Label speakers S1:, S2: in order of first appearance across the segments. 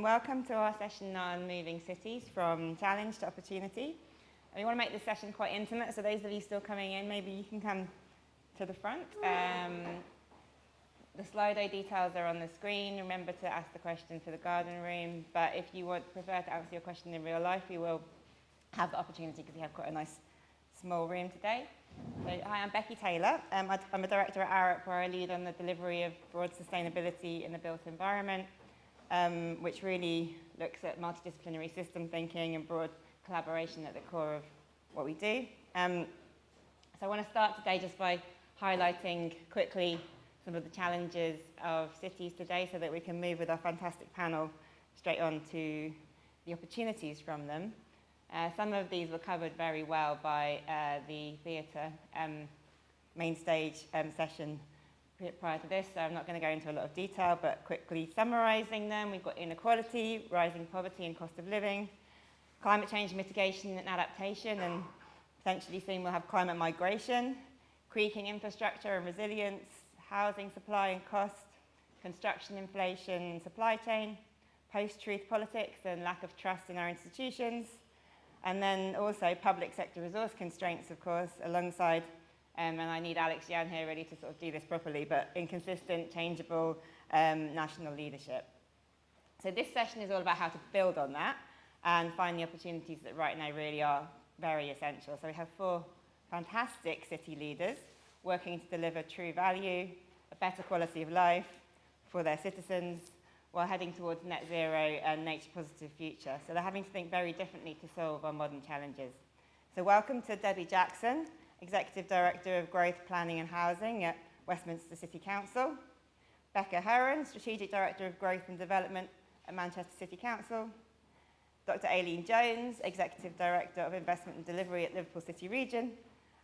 S1: welcome to our session on moving cities from challenge to opportunity. And we want to make this session quite intimate, so those of you still coming in, maybe you can come to the front. The Slido details are on the screen. Remember to ask the question to the garden room, but if you prefer to answer your question in real life, we will have the opportunity because we have quite a nice small room today. So, hi, I'm Becky Taylor. I'm a director at Arup, where I lead on the delivery of broad sustainability in the built environment, which really looks at multidisciplinary system thinking and broad collaboration at the core of what we do. So I want to start today just by highlighting quickly some of the challenges of cities today so that we can move with our fantastic panel straight on to the opportunities from them. Some of these were covered very well by the theatre main stage session prior to this, so I'm not going to go into a lot of detail, but quickly summarising them, we've got inequality, rising poverty and cost of living, climate change mitigation and adaptation, and potentially soon we'll have climate migration, creaking infrastructure and resilience, housing supply and cost, construction inflation and supply chain, post-truth politics and lack of trust in our institutions, and then also public sector resource constraints, of course, alongside, and I need Alex Yan here ready to sort of do this properly, but inconsistent, changeable national leadership. So this session is all about how to build on that and find the opportunities that right now really are very essential. So we have 4 fantastic city leaders working to deliver true value, a better quality of life for their citizens, while heading towards net zero and nature positive future. So they're having to think very differently to solve our modern challenges. So welcome to Debbie Jackson, Executive Director of Growth, Planning and Housing at Westminster City Council, Becca Herron, Strategic Director of Growth and Development at Manchester City Council, Dr. Aileen Jones, Executive Director of Investment and Delivery at Liverpool City Region,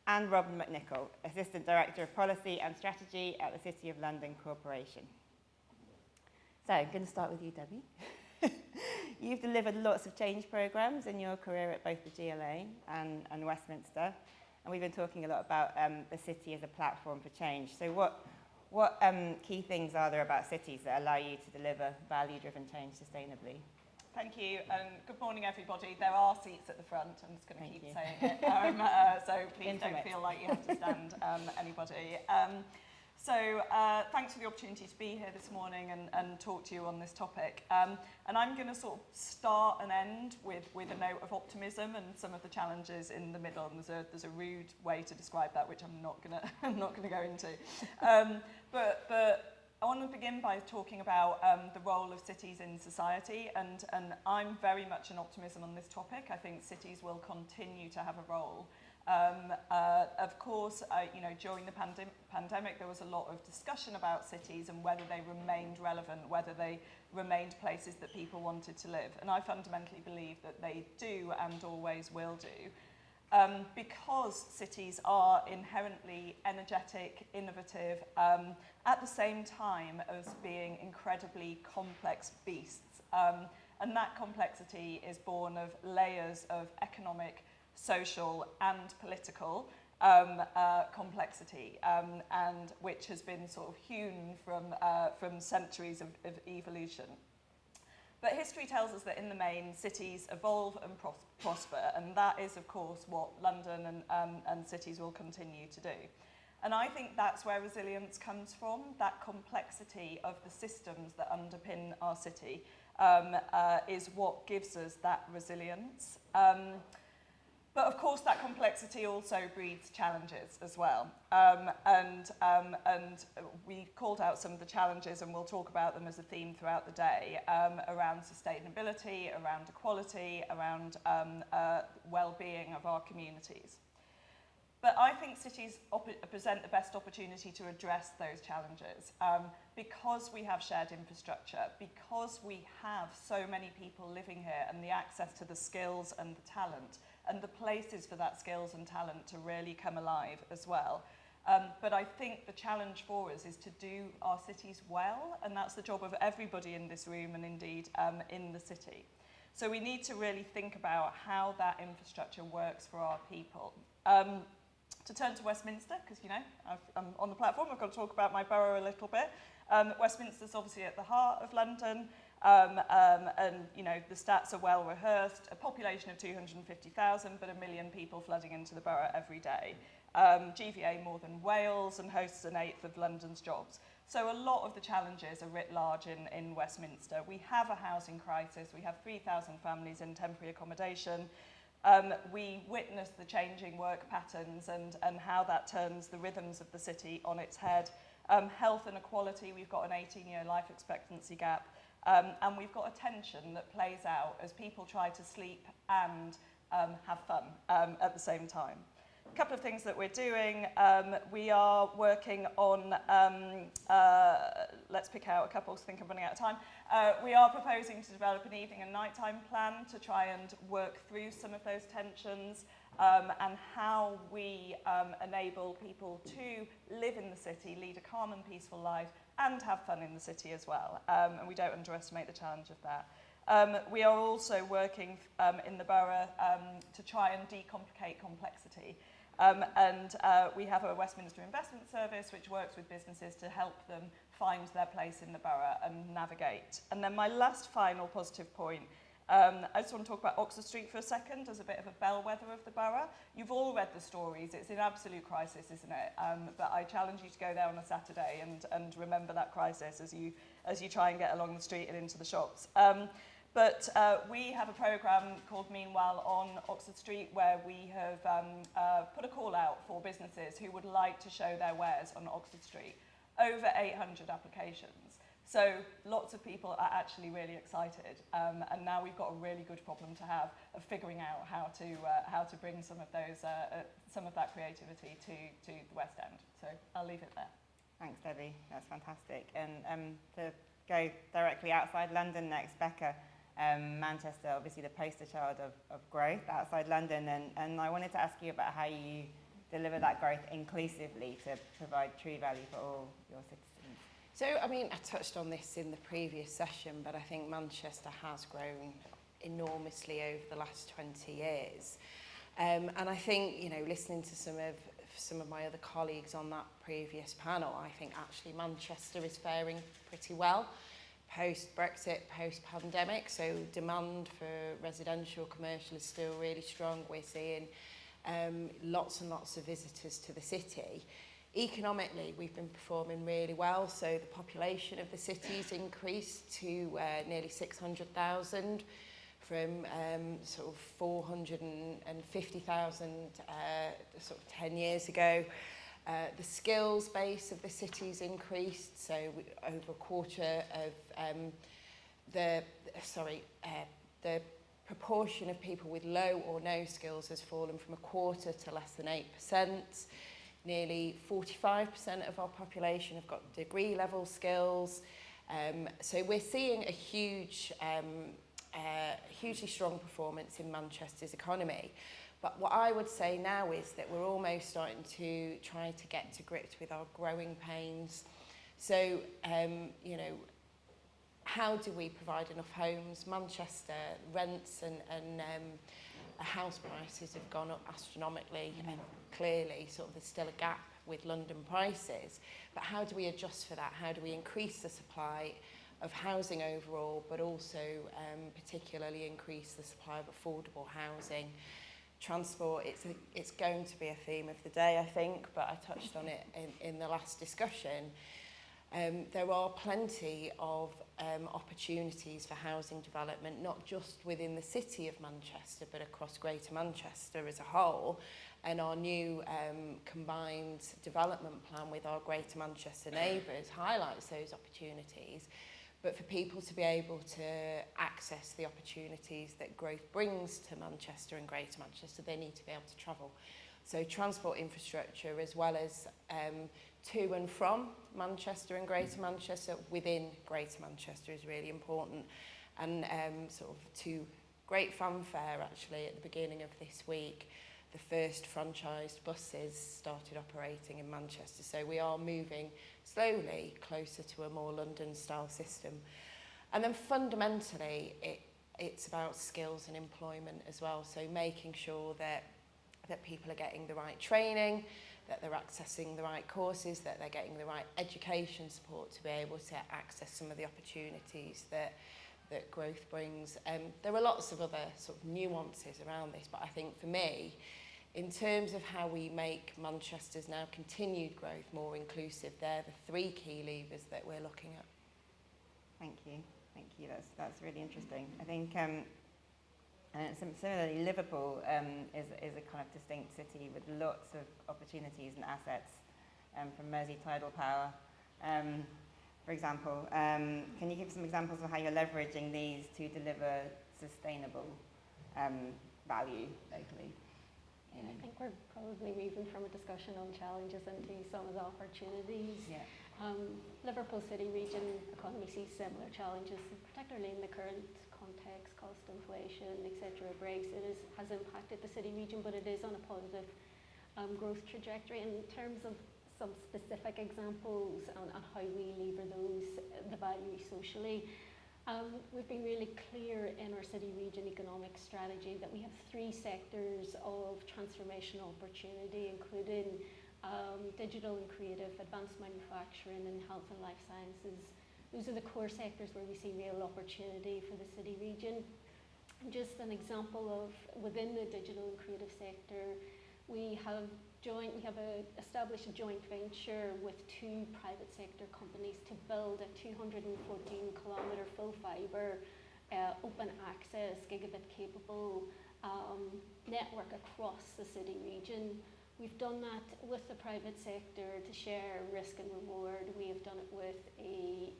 S1: and Rob McNichol, Assistant Director of Policy and Strategy at the City of London Corporation. So I'm going to start with you, Debbie. You've delivered lots of change programmes in your career at both the GLA and Westminster, and we've been talking a lot about the city as a platform for change. So what key things are there about cities that allow you to deliver value-driven change sustainably?
S2: Thank you, and good morning, everybody. There are seats at the front. I'm just going to keep saying it, so please don't feel like you have to stand, anybody. So thanks for the opportunity to be here this morning and talk to you on this topic. And I'm going to sort of start and end with a note of optimism and some of the challenges in the middle. And there's a rude way to describe that, which I'm not going to go into. But I want to begin by talking about the role of cities in society, and I'm very much an optimism on this topic. I think cities will continue to have a role. Of course, during the pandemic, there was a lot of discussion about cities and whether they remained relevant, whether they remained places that people wanted to live. And I fundamentally believe that they do and always will do. Because cities are inherently energetic, innovative, at the same time as being incredibly complex beasts. And that complexity is born of layers of economic, social and political complexity, and which has been sort of hewn from centuries of evolution. But history tells us that in the main, cities evolve and prosper, and that is, of course, what London and cities will continue to do. And I think that's where resilience comes from, that complexity of the systems that underpin our city is what gives us that resilience. But of course, that complexity also breeds challenges as well. And we called out some of the challenges, and we'll talk about them as a theme throughout the day, around sustainability, around equality, around well-being of our communities. But I think cities present the best opportunity to address those challenges because we have shared infrastructure, because we have so many people living here and the access to the skills and the talent and the places for that skills and talent to really come alive as well. But I think the challenge for us is to do our cities well, and that's the job of everybody in this room and indeed in the city. So we need to really think about how that infrastructure works for our people. To turn to Westminster, because I'm on the platform, I've got to talk about my borough a little bit. Westminster's obviously at the heart of London. And, you know, the stats are well rehearsed. A population of 250,000, but 1 million people flooding into the borough every day. GVA more than Wales and hosts an eighth of London's jobs. So a lot of the challenges are writ large in Westminster. We have a housing crisis. We have 3,000 families in temporary accommodation. We witness the changing work patterns and how that turns the rhythms of the city on its head. Health inequality, we've got an 18-year life expectancy gap. And we've got a tension that plays out as people try to sleep and have fun at the same time. A couple of things that we're doing. We are working on, let's pick out a couple, I think I'm running out of time. We are proposing to develop an evening and nighttime plan to try and work through some of those tensions and how we enable people to live in the city, lead a calm and peaceful life, and have fun in the city as well. And we don't underestimate the challenge of that. We are also working in the borough to try and decomplicate complexity. We have a Westminster Investment Service which works with businesses to help them find their place in the borough and navigate. And then my last final positive point, I just want to talk about Oxford Street for a second as a bit of a bellwether of the borough. You've all read the stories. It's in absolute crisis, isn't it? But I challenge you to go there on a Saturday and remember that crisis as you try and get along the street and into the shops. But we have a programme called Meanwhile on Oxford Street where we have put a call out for businesses who would like to show their wares on Oxford Street. Over 800 applications. So lots of people are actually really excited. And now we've got a really good problem to have of figuring out how to bring some of that creativity to the West End. So I'll leave it there.
S1: Thanks, Debbie. That's fantastic. And to go directly outside London next, Becca. Manchester, obviously the poster child of growth outside London, and I wanted to ask you about how you deliver that growth inclusively to provide true value for all your citizens.
S3: So, I mean, I touched on this in the previous session, but I think Manchester has grown enormously over the last 20 years. And I think, you know, listening to some of my other colleagues on that previous panel, I think actually Manchester is faring pretty well. Post-Brexit, post-pandemic, so demand for residential, commercial is still really strong. We're seeing lots and lots of visitors to the city. Economically, we've been performing really well, so the population of the city's increased to nearly 600,000 from sort of 450,000 sort of 10 years ago. The skills base of the city's increased, so over a quarter of the proportion of people with low or no skills has fallen from a quarter to less than 8%. Nearly 45% of our population have got degree level skills. So we're seeing a hugely strong performance in Manchester's economy. But what I would say now is that we're almost starting to try to get to grips with our growing pains. So, you know, how do we provide enough homes? Manchester rents and house prices have gone up astronomically, and clearly sort of there's still a gap with London prices. But how do we adjust for that? How do we increase the supply of housing overall, but also particularly increase the supply of affordable housing? Transport, it's going to be a theme of the day, I think, but I touched on it in the last discussion. There are plenty of opportunities for housing development, not just within the city of Manchester, but across Greater Manchester as a whole. And our new combined development plan with our Greater Manchester neighbours highlights those opportunities. But for people to be able to access the opportunities that growth brings to Manchester and Greater Manchester, they need to be able to travel. So transport infrastructure, as well as to and from Manchester and Greater Manchester, within Greater Manchester, is really important. And sort of to great fanfare, actually, at the beginning of this week, the first franchised buses started operating in Manchester. So we are moving slowly closer to a more London-style system. And then fundamentally, it's about skills and employment as well. So making sure that people are getting the right training, that they're accessing the right courses, that they're getting the right education support to be able to access some of the opportunities that that growth brings. There are lots of other sort of nuances around this, but I think for me, in terms of how we make Manchester's now continued growth more inclusive, they're the three key levers that we're looking at.
S1: Thank you. That's really interesting. I think similarly, Liverpool is a kind of distinct city with lots of opportunities and assets from Mersey tidal power. For example, can you give some examples of how you're leveraging these to deliver sustainable value locally?
S4: Yeah, I think we're probably moving from a discussion on challenges into some of the opportunities.
S1: Yeah.
S4: Liverpool City region economy sees similar challenges, particularly in the current context, cost inflation, etc. Brexit has impacted the city region, but it is on a positive growth trajectory. In terms of some specific examples on how we lever the value socially, we've been really clear in our city region economic strategy that we have three sectors of transformational opportunity, including digital and creative, advanced manufacturing, and health and life sciences. Those are the core sectors where we see real opportunity for the city region. Just an example of within the digital and creative sector, we have established a joint venture with two private sector companies to build a 214-kilometre full fibre, open access, gigabit capable network across the city region. We've done that with the private sector to share risk and reward. We have done it with a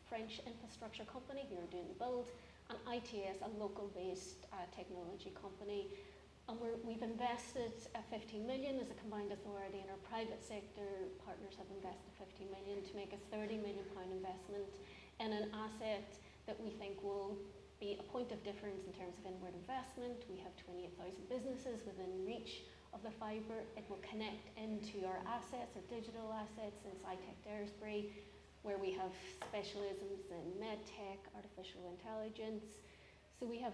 S4: French infrastructure company who are doing the build, and ITS, a local-based technology company. And we've invested 15 million as a combined authority, and our private sector partners have invested 15 million to make a £30 million investment in an asset that we think will be a point of difference in terms of inward investment. We have 28,000 businesses within reach of the fibre. It will connect into our assets, our digital assets in SciTech Daresbury, where we have specialisms in medtech, artificial intelligence. So we have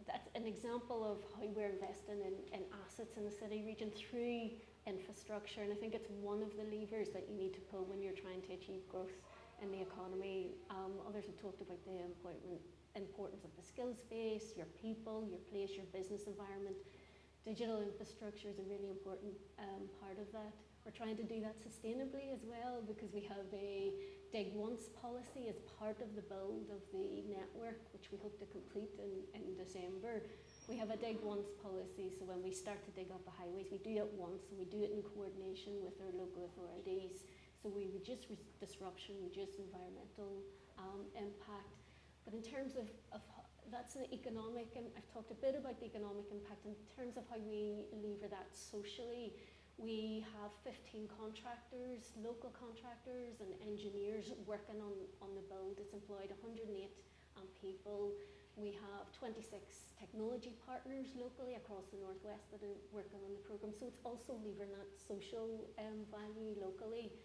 S4: that's an example of how we're investing in assets in the city region through infrastructure, and I think it's one of the levers that you need to pull when you're trying to achieve growth in the economy. Others have talked about the importance of the skills base, your people, your place, your business environment. Digital infrastructure is a really important part of that. We're trying to do that sustainably as well, because we have a dig once policy as part of the build of the network, which we hope to complete in December. We have a dig once policy, so when we start to dig up the highways, we do it once, and we do it in coordination with our local authorities. So we reduce disruption, reduce environmental impact. But in terms of that's the economic, and I've talked a bit about the economic impact. In terms of how we lever that socially, we have 15 contractors, local contractors and engineers working on the build. It's employed 108 people. We have 26 technology partners locally across the northwest that are working on the programme. So it's also levering that social value locally.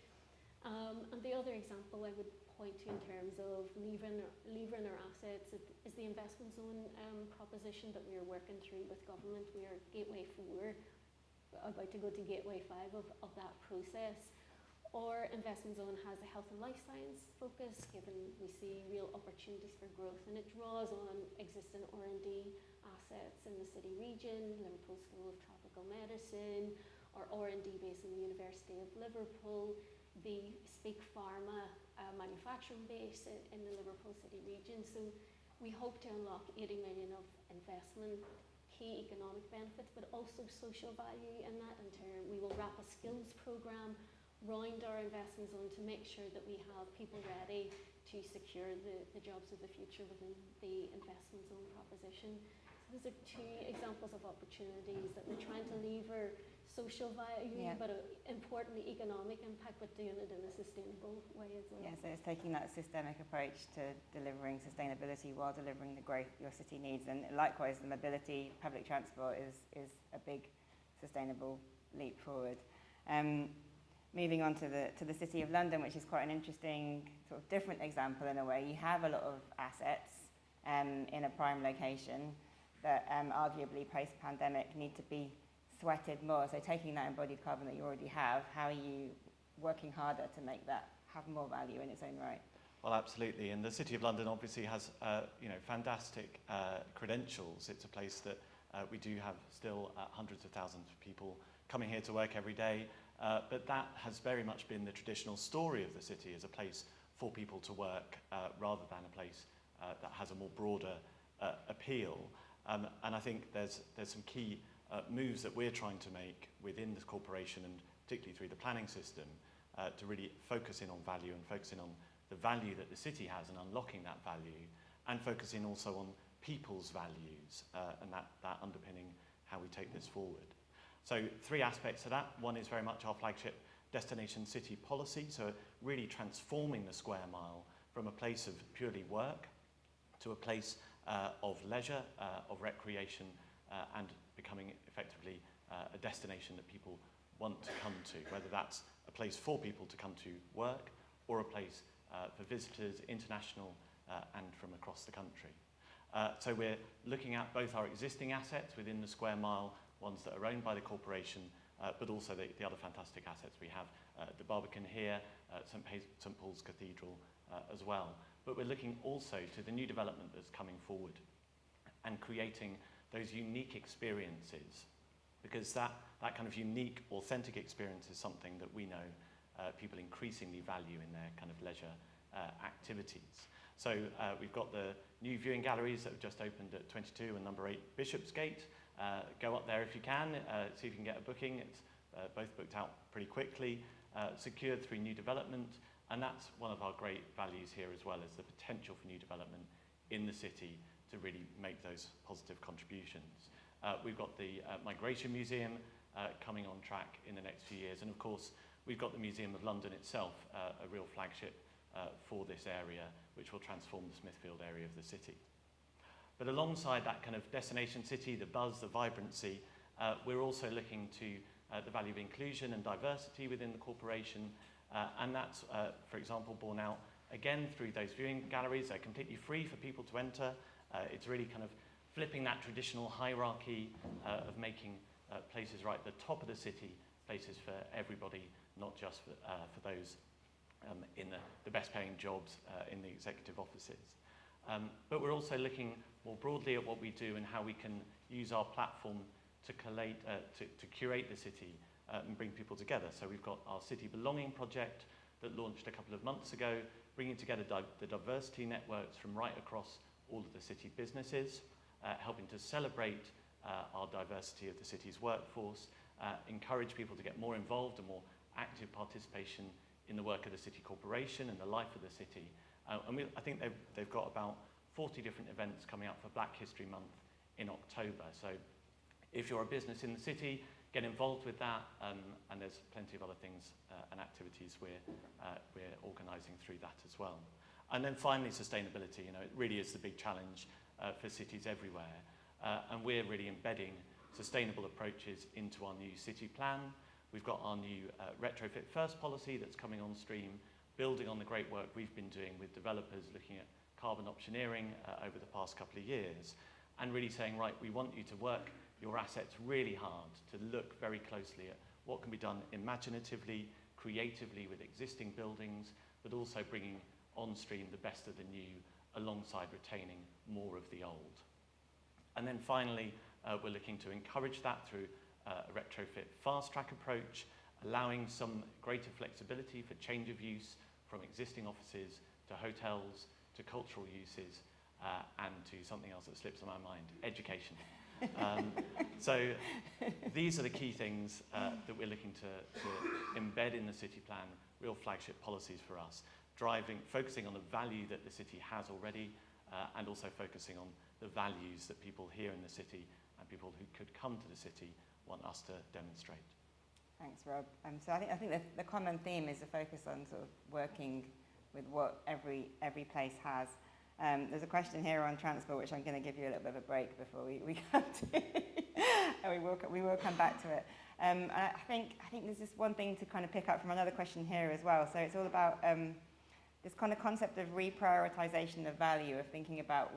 S4: And the other example I would point to in terms of levering our assets is the investment zone proposition that we are working through with government. We are Gateway 4, about to go to Gateway 5 of that process. Our investment zone has a health and life science focus, given we see real opportunities for growth, and it draws on existing R&D assets in the city region, Liverpool School of Tropical Medicine, our R&D base in the University of Liverpool, the Speak Pharma manufacturing base in the Liverpool City region. So we hope to unlock 80 million of investment, key economic benefits, but also social value in that. In turn, we will wrap a skills programme round our investment zone to make sure that we have people ready to secure the jobs of the future within the investment zone proposition. So those are two examples of opportunities that we're trying to lever social value, but importantly economic impact, but doing it in a sustainable way as well.
S1: Yeah, so it's taking that systemic approach to delivering sustainability while delivering the growth your city needs. And likewise, the mobility, public transport is a big sustainable leap forward. Moving on to the City of London, which is quite an interesting sort of different example in a way. You have a lot of assets in a prime location that arguably post-pandemic need to be sweated more. So taking that embodied carbon that you already have, how are you working harder to make that have more value in its own right?
S5: Well, absolutely, and the City of London obviously has fantastic credentials. It's a place that we do have still hundreds of thousands of people coming here to work every day, but that has very much been the traditional story of the city as a place for people to work rather than a place that has a more broader appeal. And I think there's some key moves that we're trying to make within this corporation, and particularly through the planning system, to really focus in on value and focus in on the value that the city has and unlocking that value, and focusing also on people's values and that underpinning how we take this forward. So 3 aspects to that. One is very much our flagship destination city policy, so really transforming the square mile from a place of purely work to a place of leisure, of recreation, and becoming effectively a destination that people want to come to, whether that's a place for people to come to work or a place for visitors, international and from across the country. So we're looking at both our existing assets within the square mile, ones that are owned by the corporation, but also the other fantastic assets we have, the Barbican here, St Paul's Cathedral as well. But we're looking also to the new development that's coming forward and creating those unique experiences, because that kind of unique, authentic experience is something that we know people increasingly value in their kind of leisure activities. So we've got the new viewing galleries that have just opened at 22 and number 8 Bishopsgate. Go up there if you can, see if you can get a booking. It's both booked out pretty quickly, secured through new development, and that's one of our great values here as well, is the potential for new development in the city to really make those positive contributions. We've got the Migration Museum coming on track in the next few years, and of course we've got the Museum of London itself, a real flagship for this area, which will transform the Smithfield area of the city. But alongside that kind of destination city, the buzz, the vibrancy, we're also looking to the value of inclusion and diversity within the corporation, and that's, for example, borne out again through those viewing galleries. They're completely free for people to enter. It's really kind of flipping that traditional hierarchy of making places right at the top of the city, places for everybody, not just for those in the best paying jobs in the executive offices. But we're also looking more broadly at what we do and how we can use our platform to collate, to curate the city and bring people together. So we've got our City Belonging project that launched a couple of months ago, bringing together the diversity networks from right across all of the city businesses, helping to celebrate our diversity of the city's workforce, encourage people to get more involved and more active participation in the work of the city corporation and the life of the city. I think they've got about 40 different events coming up for Black History Month in October. So if you're a business in the city, get involved with that, and there's plenty of other things and activities we're organising through that as well. And then finally, sustainability. It really is the big challenge for cities everywhere, and we're really embedding sustainable approaches into our new city plan. We've got our new retrofit first policy that's coming on stream, building on the great work we've been doing with developers looking at carbon optioneering over the past couple of years, and really saying, right, we want you to work your assets really hard, to look very closely at what can be done imaginatively, creatively with existing buildings, but also bringing on stream the best of the new alongside retaining more of the old. And then finally, we're looking to encourage that through a retrofit fast-track approach, allowing some greater flexibility for change of use from existing offices to hotels to cultural uses and to something else that slips on my mind, education. So these are the key things that we're looking to embed in the city plan, real flagship policies for us, focusing on the value that the city has already, and also focusing on the values that people here in the city and people who could come to the city want us to demonstrate.
S1: Thanks, Rob. So I think the common theme is a focus on sort of working with what every place has. There's a question here on transport, which I'm going to give you a little bit of a break before we come to, and we will come back to it. And I think there's just one thing to kind of pick up from another question here as well. So it's all about this kind of concept of reprioritization of value, of thinking about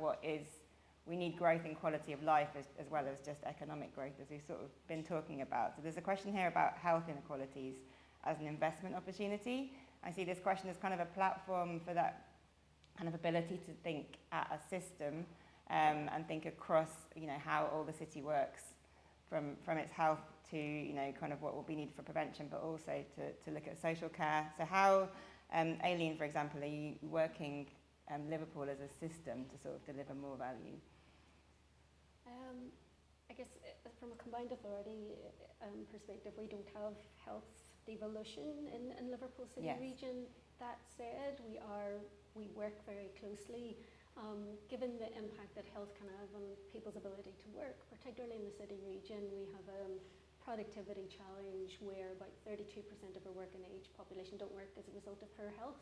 S1: we need growth in quality of life as well as just economic growth, as we've sort of been talking about. So there's a question here about health inequalities as an investment opportunity. I see this question as kind of a platform for that kind of ability to think at a system and think across, how all the city works from its health to, kind of what will be needed for prevention, but also to look at social care. So how, Aileen, for example, are you working Liverpool as a system to sort of deliver more value?
S4: I guess from a combined authority perspective, we don't have health devolution in Liverpool City region. That said, we work very closely, given the impact that health can have on people's ability to work, particularly in the city region. We have a productivity challenge where about 32% of our working age population don't work as a result of poor health.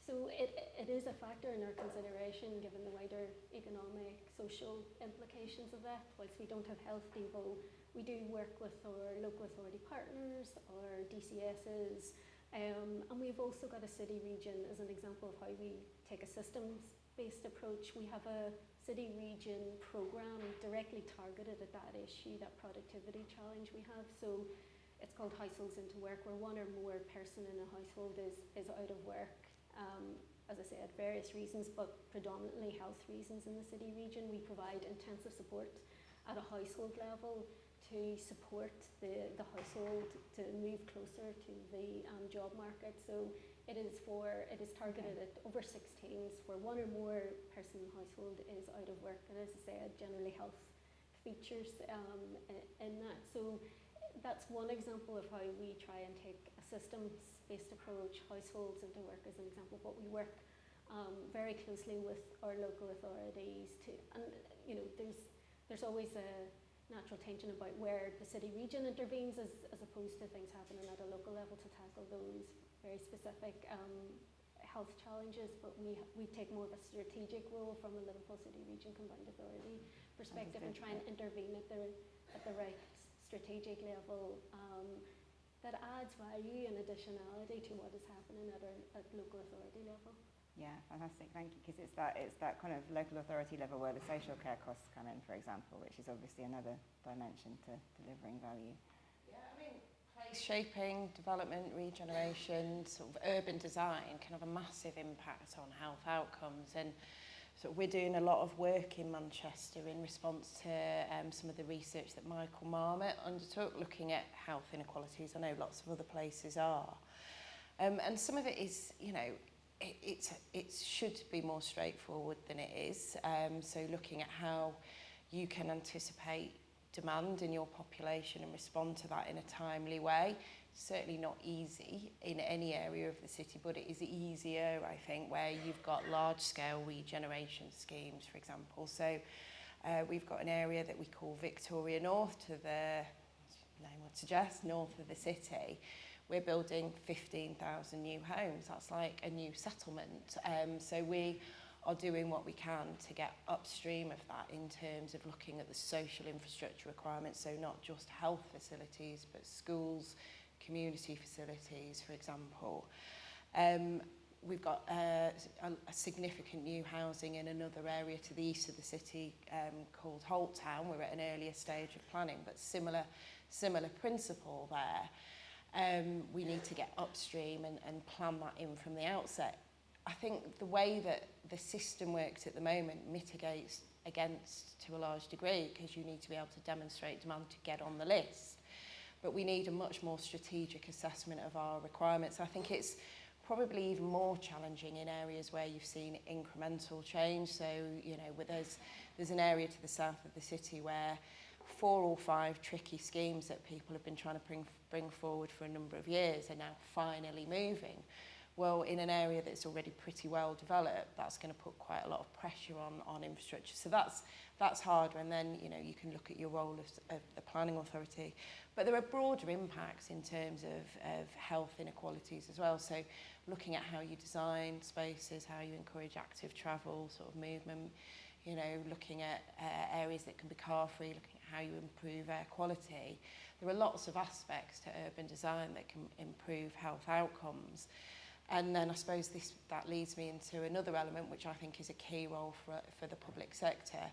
S4: So it is a factor in our consideration given the wider economic, social implications of that. Whilst we don't have health devo, we do work with our local authority partners, our DCSs, and we've also got a city region as an example of how we take a systems-based approach. We have a city region programme directly targeted at that issue, that productivity challenge we have. So it's called Households into Work, where one or more person in a household is out of work. As I said, various reasons, but predominantly health reasons in the city region. We provide intensive support at a household level to support the household to move closer to the job market. So it is targeted at over 16s, where one or more person in the household is out of work, and as I said, generally health features in that. So that's one example of how we try and take a systems-based approach, households into work as an example, but we work very closely with our local authorities and there's always a natural tension about where the city region intervenes as opposed to things happening at a local level to tackle those very specific health challenges, but we take more of a strategic role from a Liverpool City Region Combined Authority perspective and try and intervene at the right strategic level that adds value and additionality to what is happening at local authority level.
S1: Yeah, fantastic, thank you. Because it's that kind of local authority level where the social care costs come in, for example, which is obviously another dimension to delivering value.
S3: Yeah, I mean, place shaping, development, regeneration, sort of urban design can have a massive impact on health outcomes. And so we're doing a lot of work in Manchester in response to some of the research that Michael Marmot undertook, looking at health inequalities. I know lots of other places are. And some of it is, it should be more straightforward than it is. So looking at how you can anticipate demand in your population and respond to that in a timely way. Certainly not easy in any area of the city, but it is easier, I think, where you've got large-scale regeneration schemes, for example. So we've got an area that we call Victoria North, to the name would suggest, north of the city. We're building 15,000 new homes. That's like a new settlement. So we are doing what we can to get upstream of that in terms of looking at the social infrastructure requirements. So not just health facilities, but schools, community facilities, for example. We've got a significant new housing in another area to the east of the city called Holt Town. We're at an earlier stage of planning, but similar principle there. We need to get upstream and plan that in from the outset. I think the way that the system works at the moment mitigates against to a large degree, because you need to be able to demonstrate demand to get on the list. But we need a much more strategic assessment of our requirements. I think it's probably even more challenging in areas where you've seen incremental change. So, there's an area to the south of the city where 4 or 5 tricky schemes that people have been trying to bring forward for a number of years are now finally moving. Well, in an area that's already pretty well developed, that's going to put quite a lot of pressure on infrastructure. So that's harder, and then you can look at your role of the planning authority. But there are broader impacts in terms of health inequalities as well. So looking at how you design spaces, how you encourage active travel, sort of movement, looking at areas that can be car-free, looking at how you improve air quality. There are lots of aspects to urban design that can improve health outcomes. And then I suppose that leads me into another element, which I think is a key role for the public sector,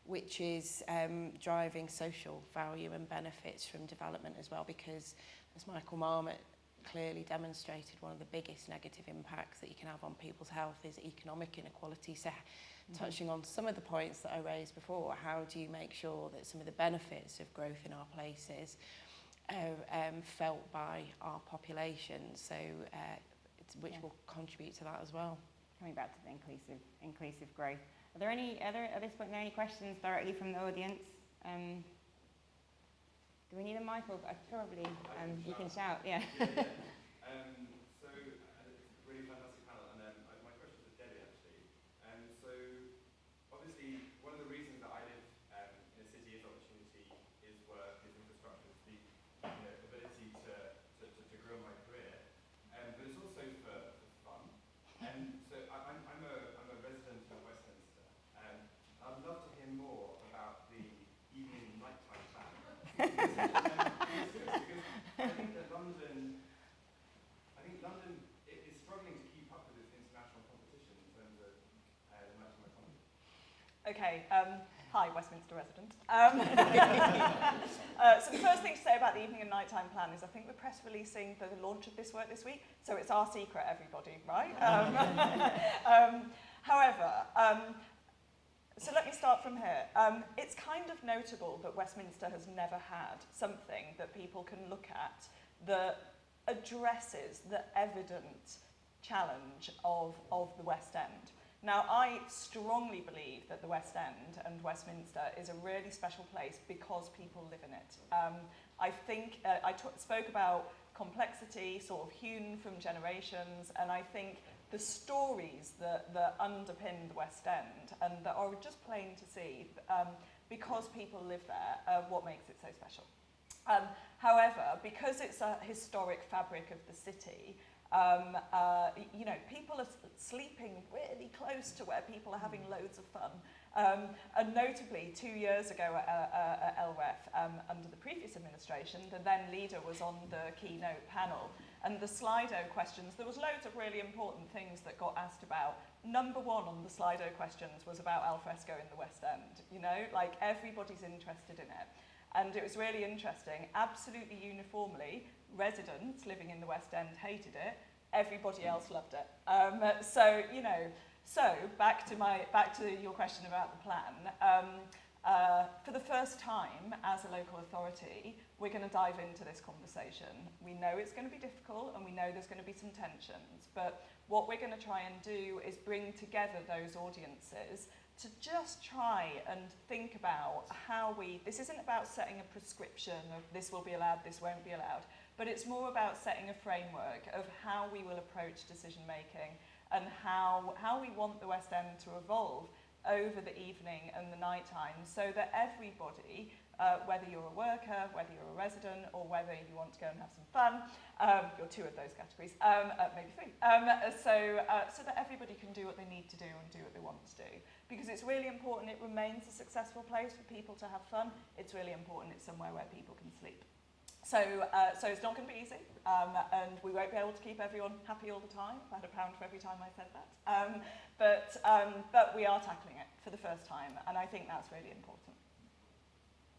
S3: which is driving social value and benefits from development as well, because as Michael Marmot clearly demonstrated one of the biggest negative impacts that you can have on people's health is economic inequality. So touching on some of the points that I raised before, how do you make sure that some of the benefits of growth in our places are felt by our population, so which will contribute to that as well.
S1: Coming back to the inclusive growth. Are there at this point any questions directly from the audience? Do we need a mic? Or probably you can shout. Yeah.
S6: So really fantastic panel, and my question is to Debbie actually. So obviously one of the reasons that I live in a city is opportunity, is work, is infrastructure, is the ability to grow my career, but it's also for fun. And so I'm a resident of Westminster, and I'd love to hear more about the evening and nighttime plan. Because I think that London is struggling to keep up with its international competition in terms of the nighttime economy.
S2: Okay, hi, Westminster resident. So the first thing to say about the evening and nighttime plan is I think we're press releasing the launch of this work this week, so it's our secret, everybody, right? However, so let me start from here. It's kind of notable that Westminster has never had something that people can look at that addresses the evident challenge of the West End. Now, I strongly believe that the West End and Westminster is a really special place because people live in it. I think I spoke about complexity sort of hewn from generations, and I think the stories that underpin the West End and that are just plain to see because people live there, what makes it so special. However, because it's a historic fabric of the city, people are sleeping really close to where people are having loads of fun. And notably, 2 years ago at LREF, under the previous administration, the then leader was on the keynote panel. And the Slido questions, there was loads of really important things that got asked about. Number one on the Slido questions was about alfresco in the West End. Like everybody's interested in it. And it was really interesting. Absolutely uniformly, residents living in the West End hated it. Everybody else loved it. So back to your question about the plan. For the first time, as a local authority, we're going to dive into this conversation. We know it's going to be difficult, and we know there's going to be some tensions. But what we're going to try and do is bring together those audiences to just try and think about how this isn't about setting a prescription of this will be allowed, this won't be allowed, but it's more about setting a framework of how we will approach decision making and how we want the West End to evolve over the evening and the night time, so that everybody, whether you're a worker, whether you're a resident, or whether you want to go and have some fun, you're two of those categories, maybe three, so that everybody can do what they need to do and do what they want to do. Because it's really important it remains a successful place for people to have fun. It's really important it's somewhere where people can sleep. So it's not going to be easy, and we won't be able to keep everyone happy all the time. I had £1 for every time I said that. But we are tackling it for the first time, and I think that's really important.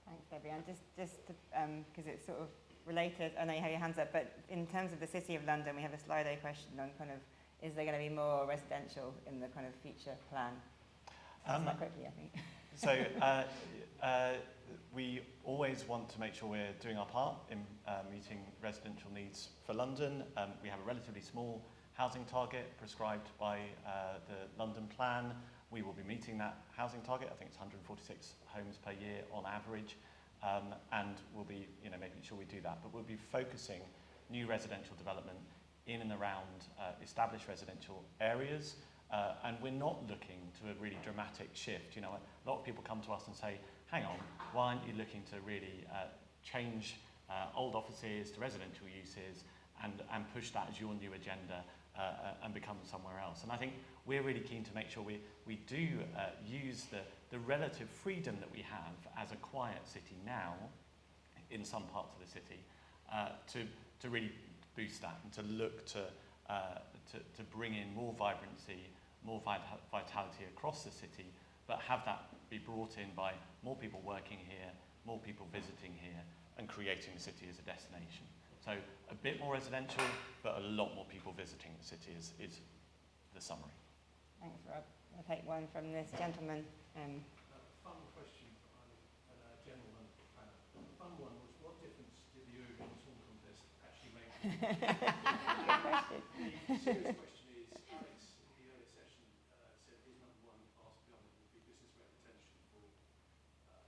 S1: Thanks, Debbie. And just because it's sort of related, I know you have your hands up, but in terms of the City of London, we have a Slido question on kind of, is there going to be more residential in the kind of future plan? Quite quickly, I think.
S5: So we always want to make sure we're doing our part in meeting residential needs for London. We have a relatively small housing target prescribed by the London plan. We will be meeting that housing target. I think it's 146 homes per year on average, and we'll be making sure we do that. But we'll be focusing new residential development in and around established residential areas. And we're not looking to a really dramatic shift. A lot of people come to us and say, hang on, why aren't you looking to really change old offices to residential uses and push that as your new agenda and become somewhere else? And I think we're really keen to make sure we do use the relative freedom that we have as a quiet city now in some parts of the city to really boost that and to look to bring in more vibrancy, more vitality across the city, but have that be brought in by more people working here, more people visiting here, and creating the city as a destination. So a bit more residential, but a lot more people visiting the city is the summary.
S1: Thanks, Rob. I'll take one from this gentleman.
S7: Fun question and a general one for Hannah. The fun one was, what difference did the Arup Song Contest actually make?
S1: Good question.
S7: The serious question is, Alex, in the earlier session, said his number one task beyond it would be business rate retention for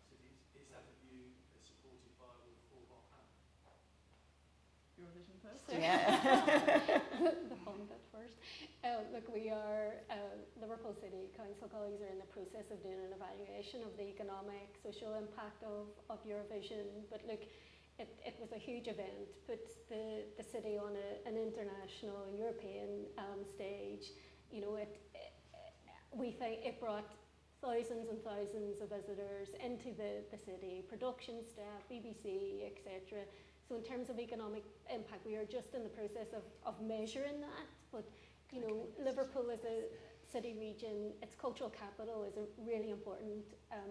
S7: cities. Is that a view that's supported by all four of our panel?
S2: Eurovision first?
S1: Yeah.
S4: The fun bit first. Look, we are, Liverpool City Council colleagues are in the process of doing an evaluation of the economic, social impact of Eurovision. But look, it was a huge event, put the city on an international European stage. You know, we think it brought thousands and thousands of visitors into the city, production staff, BBC, etc. So in terms of economic impact, we are just in the process of measuring that. But you know, Liverpool as a city region, its cultural capital is a really important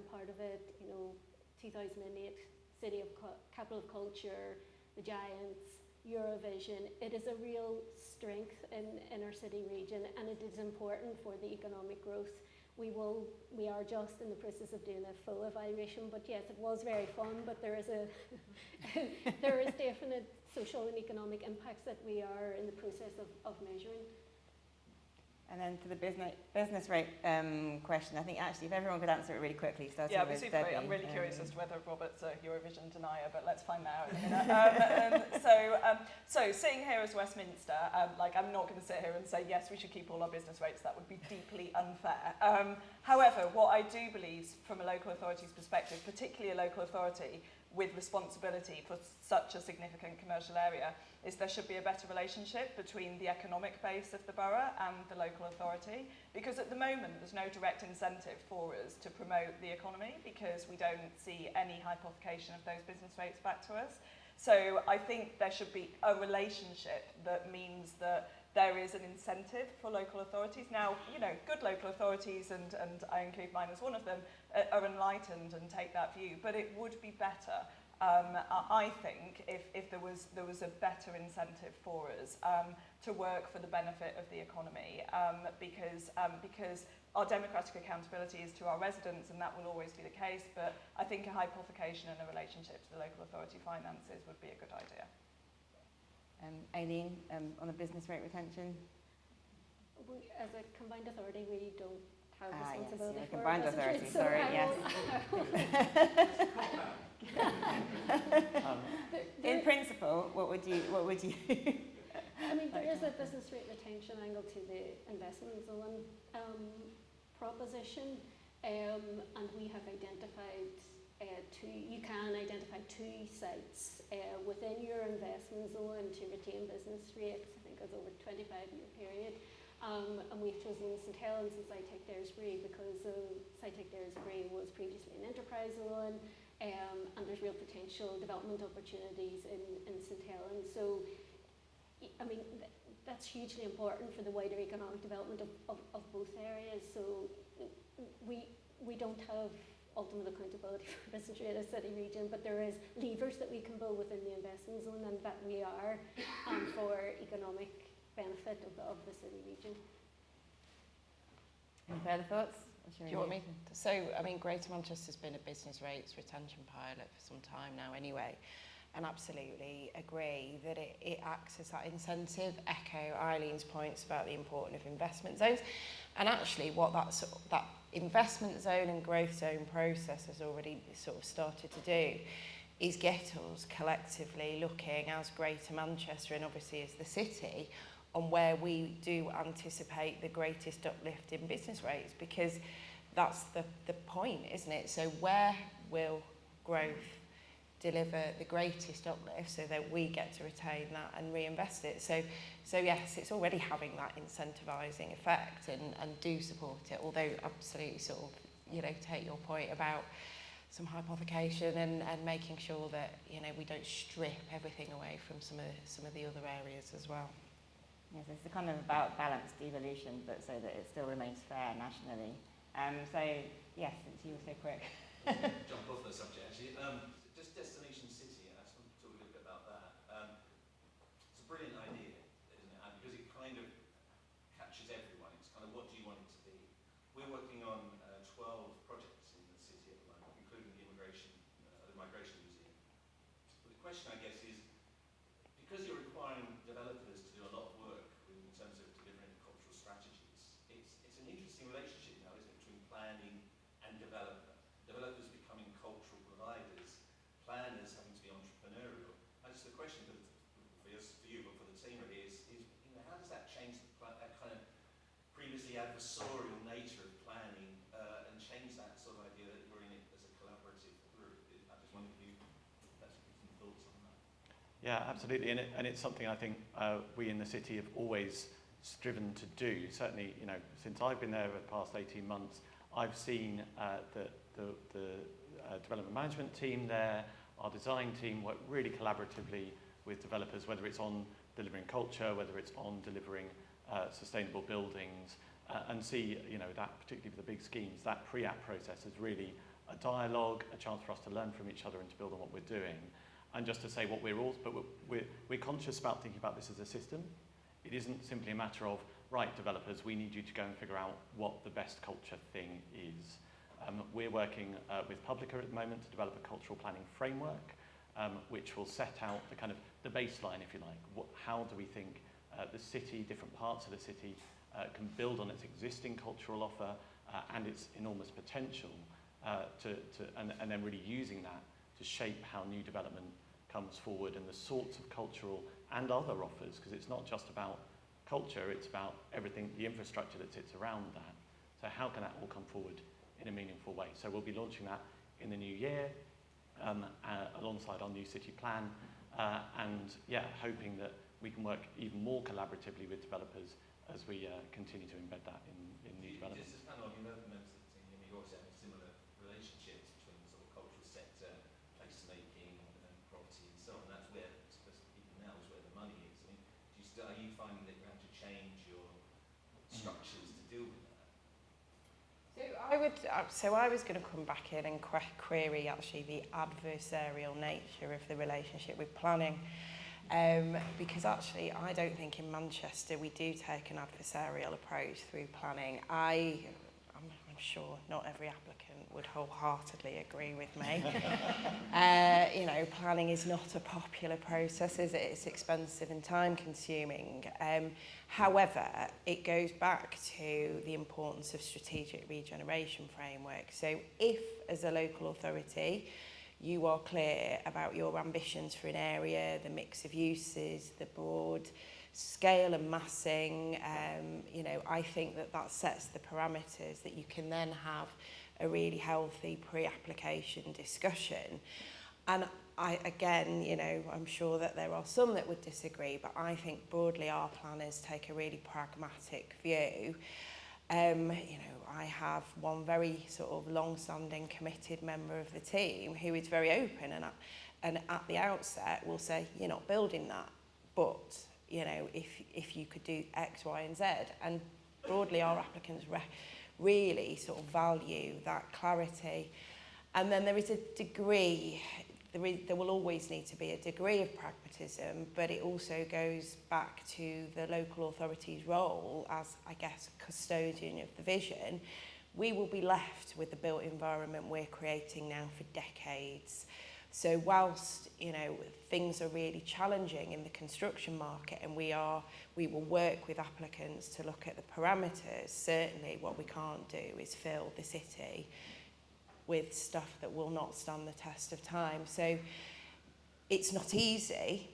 S4: part of it. You know, 2008 City of Capital of Culture, the Giants, Eurovision. It is a real strength in our city region, and it is important for the economic growth. We are just in the process of doing a full evaluation, but yes, it was very fun, but there is there is definite social and economic impacts that we are in the process of measuring.
S1: And then to the business rate question, I think actually if everyone could answer it really quickly, starting
S2: Yeah, it'd be
S1: with
S2: super great.
S1: Debbie.
S2: I'm really curious as to whether Robert's a Eurovision denier, but let's find out in a minute. So sitting here as Westminster, I'm not going to sit here and say, yes, we should keep all our business rates. That would be deeply unfair. However, what I do believe from a local authority's perspective, particularly a local authority with responsibility for such a significant commercial area, is there should be a better relationship between the economic base of the borough and the local authority, because at the moment there's no direct incentive for us to promote the economy because we don't see any hypothecation of those business rates back to us. So I think there should be a relationship that means that there is an incentive for local authorities. Now, you know, good local authorities, and I include mine as one of them, are enlightened and take that view, but it would be better, I think, if there was a better incentive for us to work for the benefit of the economy, because our democratic accountability is to our residents, and that will always be the case, but I think a hypothecation and a relationship to the local authority finances would be a good idea.
S1: Aileen, on the business rate retention?
S4: As a combined authority, we don't have responsibility
S1: yes,
S4: for
S1: combined
S4: business
S1: authority,
S4: rates, so
S1: sorry, yes. In principle, what would you?
S4: I mean, there is a business rate retention angle to the investment zone proposition, and we have identified you can identify two sites within your investment zone to retain business rates. I think it was over a 25-year period. And we've chosen St Helens and Cytec Daresbury because Cytec Daresbury was previously an enterprise zone, and there's real potential development opportunities in St Helens. So, I mean, that's hugely important for the wider economic development of both areas. So we don't have ultimate accountability for business rate as city region, but there is levers that we can build within the investment zone, and that we are for economic benefit of the city region.
S1: Any further thoughts?
S3: Do you want me? So, I mean, Greater Manchester's been a business rates retention pilot for some time now anyway, and absolutely agree that it acts as that incentive. Echo Eileen's points about the importance of investment zones, and actually what that investment zone and growth zone process has already sort of started to do is get us collectively looking as Greater Manchester, and obviously as the city, on where we do anticipate the greatest uplift in business rates, because that's the point, isn't it? So where will growth deliver the greatest uplift so that we get to retain that and reinvest it? So yes, it's already having that incentivising effect, and do support it, although absolutely sort of, you know, take your point about some hypothecation and making sure that, you know, we don't strip everything away from some of the other areas as well.
S1: Yes, it's kind of about balanced evolution, but so that it still remains fair nationally. So, yes, since you were so quick.
S8: Jump off the subject, actually. Just Destination City, I just want to talk a little bit about that. brilliant idea, isn't it? And because it kind of captures everyone. It's kind of, what do you want it to be? We're working on 12 projects in the city at the moment, including the Migration Museum. But the question, I guess, is, because you're requiring developers to do a lot of work in terms of delivering cultural strategies, it's an interesting relationship now, isn't it, between planning and developer. Developers becoming cultural providers, planners having to be entrepreneurial. And just the question for you, but for the team really is how does that change that kind of previously adversarial nature of planning and change that sort of idea that you're in it as a collaborative group? I just wonder if you have some thoughts on that.
S5: Yeah, absolutely, and it's something I think we in the city have always striven to do. Certainly, since I've been there over the past 18 months, I've seen the development management team there, our design team work really collaboratively with developers, whether it's on delivering culture, whether it's on delivering sustainable buildings, and see, that particularly for the big schemes, that pre-app process is really a dialogue, a chance for us to learn from each other and to build on what we're doing. And just to say what we're conscious about thinking about this as a system. It isn't simply a matter of, right, developers, we need you to go and figure out what the best culture thing is. We're working with Publica at the moment to develop a cultural planning framework, which will set out the kind of the baseline, if you like. How do we think the city, different parts of the city, can build on its existing cultural offer and its enormous potential, and then really using that to shape how new development comes forward and the sorts of cultural and other offers, because it's not just about culture, it's about everything, the infrastructure that sits around that. So how can that all come forward in a meaningful way? So we'll be launching that in the new year, alongside our new city plan, and hoping that we can work even more collaboratively with developers as we continue to embed that in new developments.
S8: Just as kind of, members of the team, you obviously have similar relationships between the sort of cultural sector, placemaking, property and so on. That's where, even now, is where the money is. I mean, are you finding that you have to change your structures to deal with that?
S3: So I was going to come back in and query actually the adversarial nature of the relationship with planning, because actually I don't think in Manchester we do take an adversarial approach through planning. I'm sure not every applicant would wholeheartedly agree with me. Planning is not a popular process, is it? It's expensive and time consuming. However, it goes back to the importance of strategic regeneration framework. So if, as a local authority, you are clear about your ambitions for an area, the mix of uses, the broad scale and massing, I think that sets the parameters that you can then have a really healthy pre-application discussion. And I'm sure that there are some that would disagree, but I think broadly our planners take a really pragmatic view. I have one very sort of long-standing committed member of the team who is very open and at the outset will say, you're not building that, but if you could do X, Y and Z. And broadly our applicants really sort of value that clarity. And then there is a degree, there will always need to be a degree of pragmatism, but it also goes back to the local authority's role as, I guess, custodian of the vision. We will be left with the built environment we're creating now for decades. So whilst, things are really challenging in the construction market and we will work with applicants to look at the parameters, certainly what we can't do is fill the city with stuff that will not stand the test of time. So it's not easy,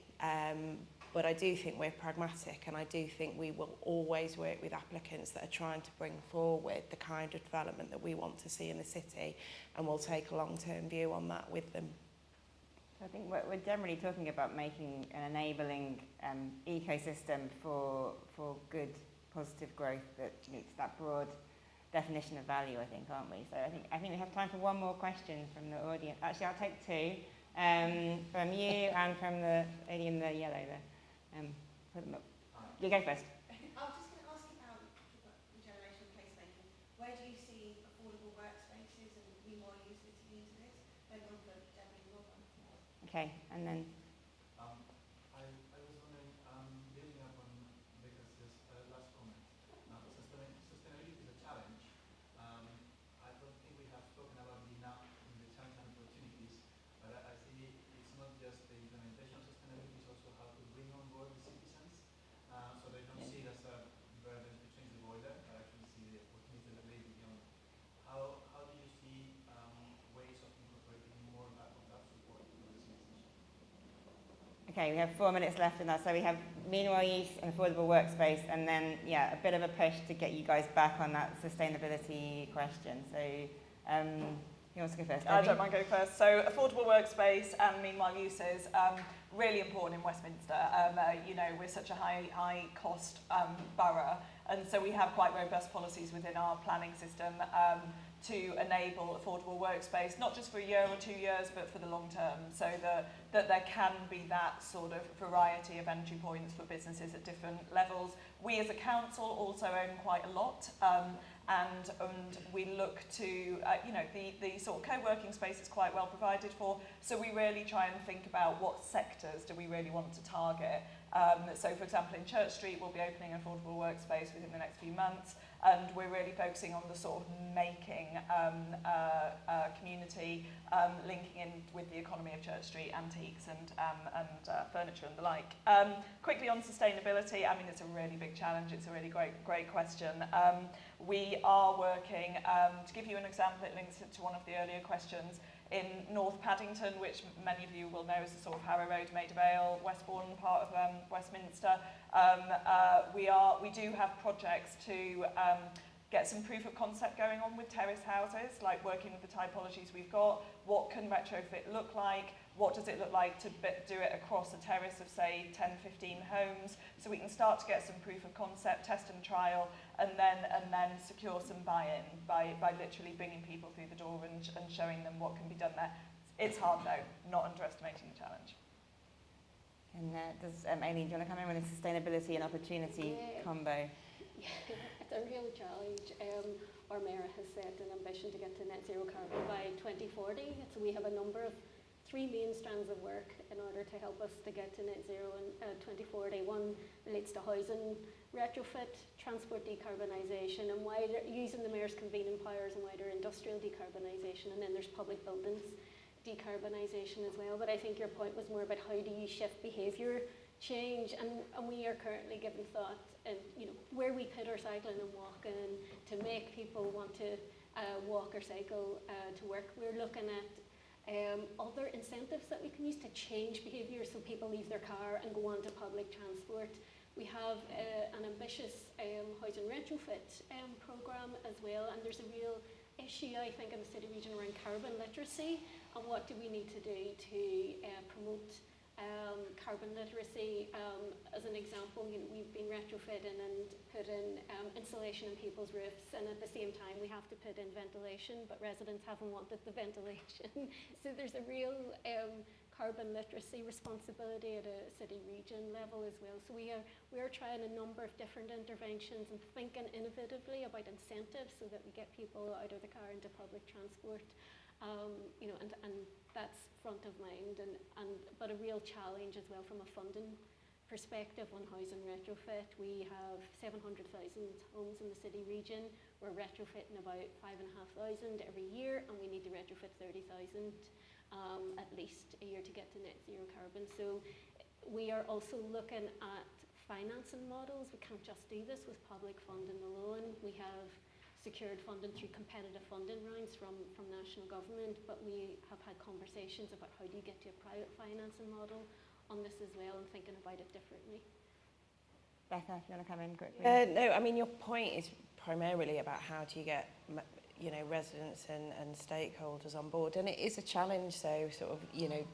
S3: but I do think we're pragmatic and I do think we will always work with applicants that are trying to bring forward the kind of development that we want to see in the city, and we'll take a long-term view on that with them.
S1: I think we're generally talking about making an enabling ecosystem for good, positive growth that meets that broad definition of value, I think, aren't we? So I think we have time for one more question from the audience. Actually, I'll take two, from you and from the lady in the yellow there. Put them up. You go first.
S3: I was just going to ask about regeneration and placemaking. Where do you see affordable workspaces and new more users to use this? Maybe on for Debbie and Robin.
S1: Okay, and then
S6: I was wondering,
S1: Okay, we have 4 minutes left in that. So we have meanwhile use and affordable workspace, and then, yeah, a bit of a push to get you guys back on that sustainability question. So who wants to go first?
S2: I don't mind going first. So affordable workspace and meanwhile uses, really important in Westminster. You know, we're such a high cost borough, and so we have quite robust policies within our planning system to enable affordable workspace, not just for a year or 2 years, but for the long term, so that there can be that sort of variety of entry points for businesses at different levels. We as a council also own quite a lot, and we look to, you know, the sort of co-working space is quite well provided for, so we really try and think about what sectors do we really want to target. So for example, in Church Street, we'll be opening an affordable workspace within the next few months, and we're really focusing on the sort of making community, linking in with the economy of Church Street, antiques and furniture and the like. Quickly on sustainability, I mean, it's a really big challenge. It's a really great question. We are working, to give you an example, it links to one of the earlier questions, in North Paddington, which many of you will know is the sort of Harrow Road, Maida Vale, Westbourne part of Westminster. We do have projects to get some proof of concept going on with terrace houses, like working with the typologies we've got. What can retrofit look like? What does it look like to do it across a terrace of, say, 10, 15 homes? So we can start to get some proof of concept, test and trial, and then secure some buy-in by literally bringing people through the door and showing them what can be done there. It's hard, though, not underestimating the challenge.
S1: And does Aileen, do you want to come in with a sustainability and opportunity combo?
S4: Yeah, it's a real challenge. Our mayor has set an ambition to get to net zero carbon by 2040. So we have a number of 3 main strands of work in order to help us to get to net zero in 2040. One relates to housing retrofit, transport decarbonisation, and wider, using the mayor's convening powers and wider industrial decarbonisation. And then there's public buildings decarbonisation as well. But I think your point was more about how do you shift behaviour change, and we are currently giving thought and where we put our cycling and walking to make people want to walk or cycle to work. We're looking at other incentives that we can use to change behaviour so people leave their car and go on to public transport. We have an ambitious housing retrofit programme as well, and there's a real issue, I think, in the city region around carbon literacy, and what do we need to do to promote carbon literacy. As an example, we've been retrofitting and put in insulation in people's roofs, and at the same time we have to put in ventilation, but residents haven't wanted the ventilation. So there's a real carbon literacy responsibility at a city region level as well. So we are trying a number of different interventions and thinking innovatively about incentives so that we get people out of the car into public transport. And that's front of mind, but a real challenge as well from a funding perspective on housing retrofit. We have 700,000 homes in the city region. We're retrofitting about 5,500 every year, and we need to retrofit 30,000 at least a year to get to net zero carbon. So we are also looking at financing models. We can't just do this with public funding alone. We have secured funding through competitive funding rounds from national government, but we have had conversations about how do you get to a private financing model on this as well, and thinking about it differently.
S1: Becca, if you want to come in quickly.
S3: No, I mean, your point is primarily about how do you get residents and stakeholders on board, and it is a challenge. So sort of,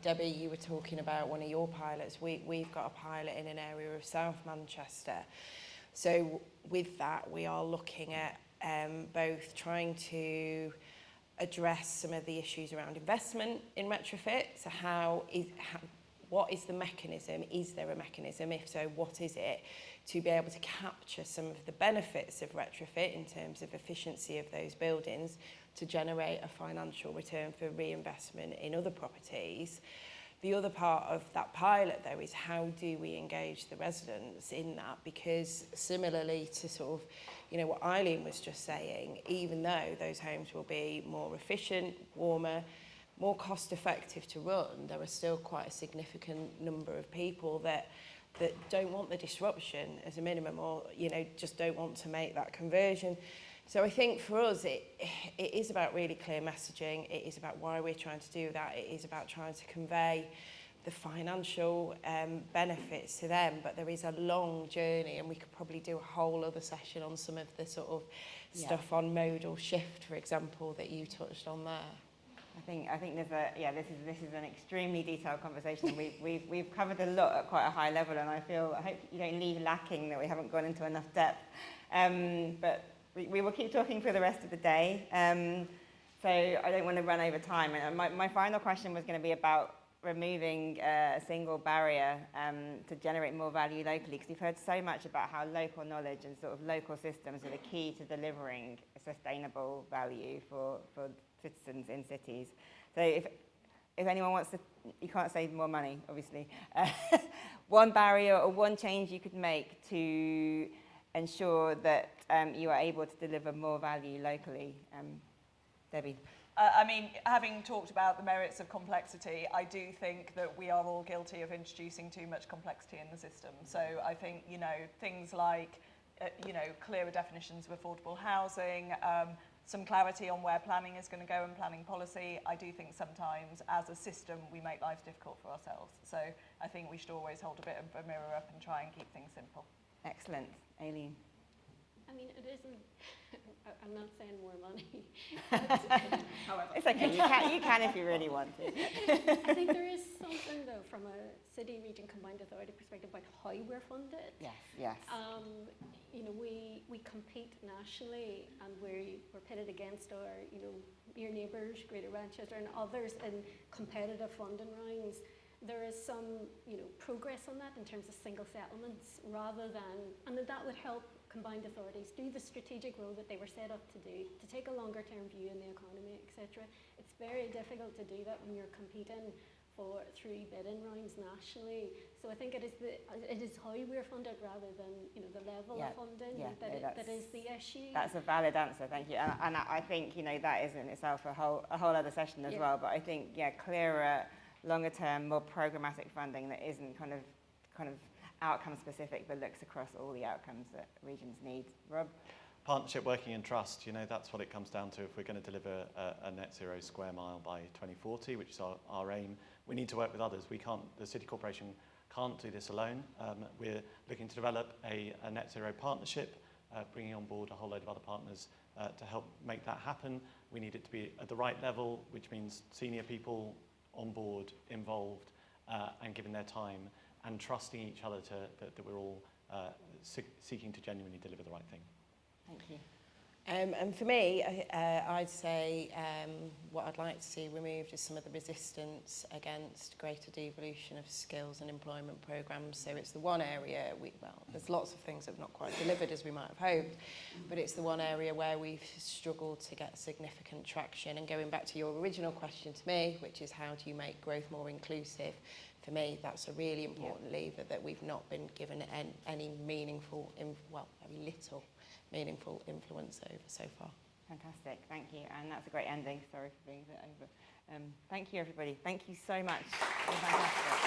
S3: Debbie, you were talking about one of your pilots. We've got a pilot in an area of South Manchester. So with that, we are looking at both trying to address some of the issues around investment in retrofit. So what is the mechanism? Is there a mechanism? If so, what is it? To be able to capture some of the benefits of retrofit in terms of efficiency of those buildings to generate a financial return for reinvestment in other properties. The other part of that pilot, though, is how do we engage the residents in that? Because similarly to sort of, what Eileen was just saying, even though those homes will be more efficient, warmer, more cost effective to run, there are still quite a significant number of people that don't want the disruption as a minimum, or just don't want to make that conversion. So I think for us it is about really clear messaging. It is about why we're trying to do that. It is about trying to convey the financial benefits to them, but there is a long journey, and we could probably do a whole other session on some of the sort of stuff on modal shift, for example, that you touched on there.
S1: I think there's this is an extremely detailed conversation. We've covered a lot at quite a high level, and I hope you don't leave lacking that we haven't gone into enough depth. But we will keep talking for the rest of the day. So I don't want to run over time. And my final question was going to be about removing a single barrier to generate more value locally, because we've heard so much about how local knowledge and sort of local systems are the key to delivering sustainable value for citizens in cities. So if anyone wants to, you can't save more money, obviously. One barrier or one change you could make to ensure that you are able to deliver more value locally. Debbie.
S2: I mean, having talked about the merits of complexity, I do think that we are all guilty of introducing too much complexity in the system. So I think, you know, things like, clearer definitions of affordable housing, some clarity on where planning is going to go and planning policy. I do think sometimes as a system we make lives difficult for ourselves. So I think we should always hold a bit of a mirror up and try and keep things simple.
S1: Excellent. Aileen.
S4: I mean, it isn't, I'm not saying more money.
S1: However. It's okay, you can if you really want to.
S4: I think there is something, though, from a city, region, combined authority perspective about how we're funded.
S1: Yes.
S4: We compete nationally, and we're pitted against our, your neighbours, Greater Manchester and others in competitive funding rounds. There is some, progress on that in terms of single settlements, rather than, and that would help combined authorities do the strategic role that they were set up to do, to take a longer term view in the economy, etc. It's very difficult to do that when you're competing through bidding rounds nationally. So I think it is how we're funded rather than the level of funding that is the issue.
S1: That's a valid answer, thank you. And I think that is in itself a whole other session as well. But I think clearer, longer term, more programmatic funding that isn't kind of outcome specific, but looks across all the outcomes that regions need. Rob?
S5: Partnership, working and trust, that's what it comes down to if we're going to deliver a net zero square mile by 2040, which is our aim. We need to work with others. The City Corporation can't do this alone. We're looking to develop a net zero partnership, bringing on board a whole load of other partners to help make that happen. We need it to be at the right level, which means senior people on board, involved, and given their time, and trusting each other that we're all seeking to genuinely deliver the right thing.
S1: Thank you.
S3: And for me, I'd say what I'd like to see removed is some of the resistance against greater devolution of skills and employment programmes. So it's the one area, there's lots of things that have not quite delivered as we might have hoped, but it's the one area where we've struggled to get significant traction. And going back to your original question to me, which is how do you make growth more inclusive? For me, that's a really important lever that we've not been given any meaningful, very little meaningful influence over so far.
S1: Fantastic, thank you. And that's a great ending. Sorry for being a bit over. Thank you, everybody. Thank you so much. Fantastic.